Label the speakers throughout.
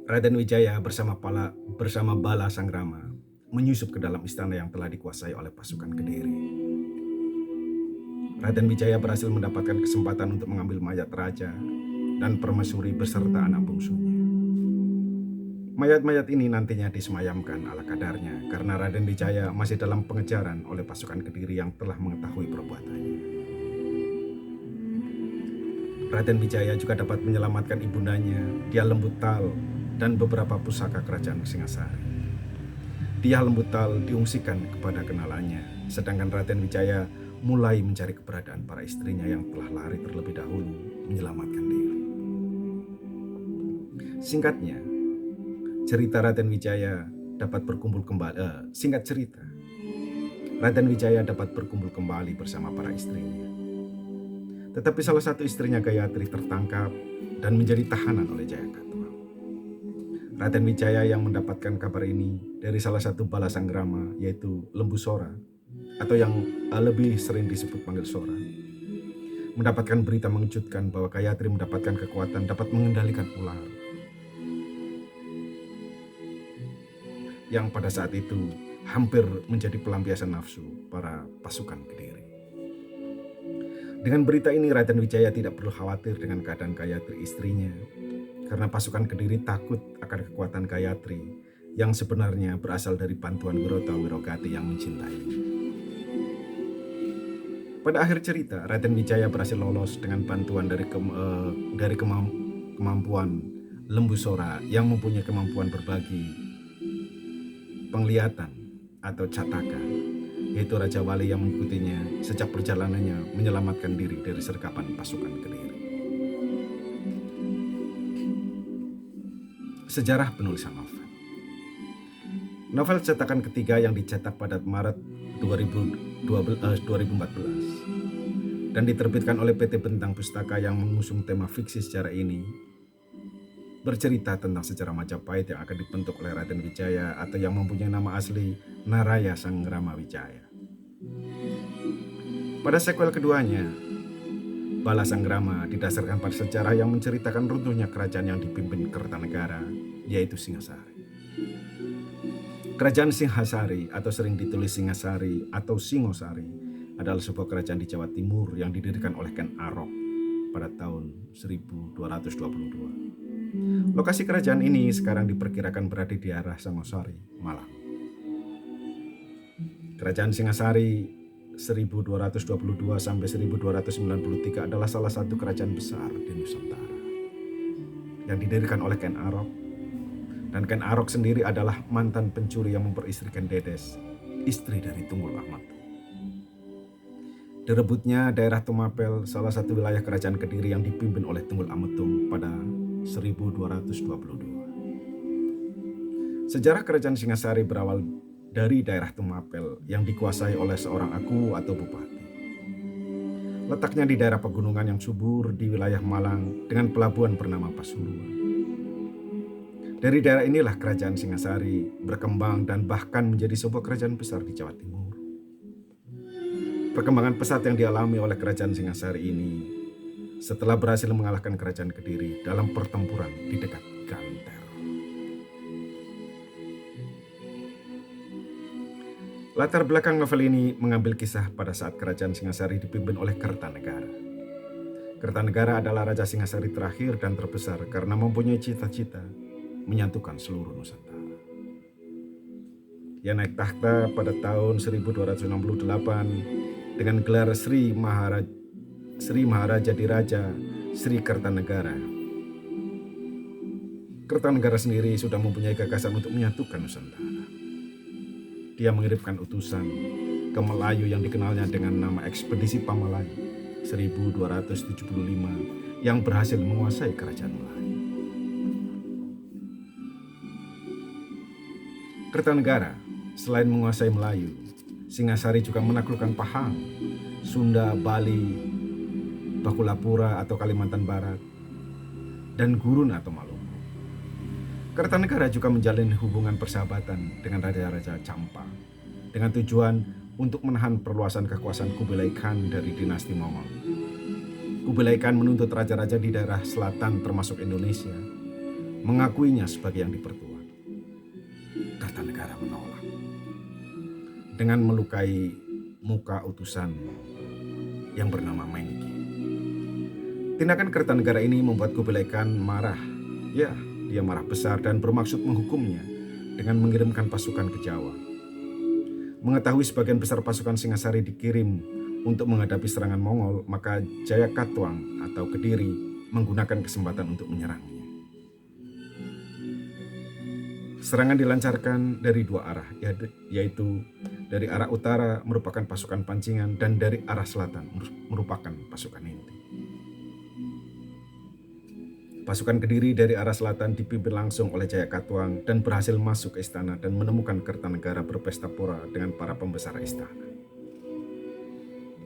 Speaker 1: Raden Wijaya bersama Bala Sangrama menyusup ke dalam istana yang telah dikuasai oleh pasukan Kediri. Raden Wijaya berhasil mendapatkan kesempatan untuk mengambil mayat raja dan permaisuri beserta anak bungsunya. Mayat-mayat ini nantinya disemayamkan ala kadarnya karena Raden Wijaya masih dalam pengejaran oleh pasukan Kediri yang telah mengetahui perbuatannya. Raden Wijaya juga dapat menyelamatkan ibundanya, Dia Lembutal, dan beberapa pusaka kerajaan Singasari. Dia Lembutal diungsikan kepada kenalannya, sedangkan Raden Wijaya mulai mencari keberadaan para istrinya yang telah lari terlebih dahulu menyelamatkan diri. Singkatnya, cerita Raden Wijaya dapat berkumpul kembali. Raden Wijaya dapat berkumpul kembali bersama para istrinya. Tetapi salah satu istrinya, Gayatri, tertangkap dan menjadi tahanan oleh Jayakatwa. Raden Wijaya yang mendapatkan kabar ini dari salah satu bala sanggrama, yaitu Lembu Sora, atau yang lebih sering disebut panggil Sora, mendapatkan berita mengejutkan bahwa Gayatri mendapatkan kekuatan dapat mengendalikan ular, yang pada saat itu hampir menjadi pelampiasan nafsu para pasukan Kediri. Dengan berita ini, Raden Wijaya tidak perlu khawatir dengan keadaan Gayatri istrinya, karena pasukan Kediri takut akan kekuatan Gayatri yang sebenarnya berasal dari bantuan Wirota Wirogati yang mencintainya. Pada akhir cerita, Raden Wijaya berhasil lolos dengan bantuan dari kemampuan Lembu Sora yang mempunyai kemampuan berbagi penglihatan atau cataka, yaitu Raja Wali yang mengikutinya sejak perjalanannya menyelamatkan diri dari sergapan pasukan Kediri. Sejarah penulisan novel. Novel cetakan ketiga yang dicetak pada Maret 2014 dan diterbitkan oleh PT Bentang Pustaka yang mengusung tema fiksi sejarah ini, bercerita tentang sejarah Majapahit yang akan dibentuk oleh Raden Wijaya atau yang mempunyai nama asli Naraya Sangrama Wijaya. Pada sequel keduanya, Bala Sanggrama, didasarkan pada sejarah yang menceritakan runtuhnya kerajaan yang dipimpin Kertanegara, yaitu Singasari. Kerajaan Singhasari atau sering ditulis Singasari atau Singosari adalah sebuah kerajaan di Jawa Timur yang didirikan oleh Ken Arok pada tahun 1222. Lokasi kerajaan ini sekarang diperkirakan berada di daerah Sangosari, Malang. Kerajaan Singasari 1222 sampai 1293 adalah salah satu kerajaan besar di Nusantara yang didirikan oleh Ken Arok, dan Ken Arok sendiri adalah mantan pencuri yang memperistrikan Dedes, istri dari Tunggul Ahmad. Direbutnya daerah Tumapel, salah satu wilayah kerajaan Kediri yang dipimpin oleh Tunggul Ametung pada 1222. Sejarah kerajaan Singasari berawal dari daerah Tumapel yang dikuasai oleh seorang aku atau bupati. Letaknya di daerah pegunungan yang subur di wilayah Malang dengan pelabuhan bernama Pasuruan. Dari daerah inilah kerajaan Singasari berkembang dan bahkan menjadi sebuah kerajaan besar di Jawa Timur. Perkembangan pesat yang dialami oleh kerajaan Singasari ini setelah berhasil mengalahkan kerajaan Kediri dalam pertempuran di dekat Ganter. Latar belakang novel ini mengambil kisah pada saat kerajaan Singasari dipimpin oleh Kertanegara. Kertanegara adalah Raja Singasari terakhir dan terbesar karena mempunyai cita-cita menyatukan seluruh Nusantara. Ia naik tahta pada tahun 1268 dengan gelar Sri Maharaja Diraja Sri Kertanegara. Kertanegara sendiri sudah mempunyai gagasan untuk menyatukan Nusantara. Dia mengirimkan utusan ke Melayu yang dikenalnya dengan nama Ekspedisi Pamalayu 1275 yang berhasil menguasai kerajaan Melayu. Kertanegara selain menguasai Melayu, Singasari juga menaklukkan Pahang, Sunda, Bali, Bakulapura atau Kalimantan Barat, dan Gurun atau Maluku. Kertanegara juga menjalin hubungan persahabatan dengan raja-raja Campa dengan tujuan untuk menahan perluasan kekuasaan Kubilai Khan dari dinasti Mongol. Kubilai Khan menuntut raja-raja di daerah selatan termasuk Indonesia mengakuinya sebagai yang dipertua. Kertanegara menolak dengan melukai muka utusan yang bernama Mengki. Tindakan Kertanegara ini membuat Kubilai Khan marah. Ya, dia marah besar dan bermaksud menghukumnya dengan mengirimkan pasukan ke Jawa. Mengetahui sebagian besar pasukan Singasari dikirim untuk menghadapi serangan Mongol, maka Jayakatwang atau Kediri menggunakan kesempatan untuk menyerangnya. Serangan dilancarkan dari dua arah, yaitu dari arah utara merupakan pasukan Pancingan dan dari arah selatan merupakan pasukan inti. Pasukan Kediri dari arah selatan dipimpin langsung oleh Jayakatwang dan berhasil masuk ke istana dan menemukan Kertanegara berpesta pora dengan para pembesar istana.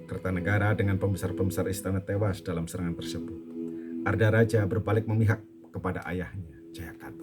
Speaker 1: Kertanegara dengan pembesar-pembesar istana tewas dalam serangan tersebut. Ardaraja berbalik memihak kepada ayahnya, Jayakatwang.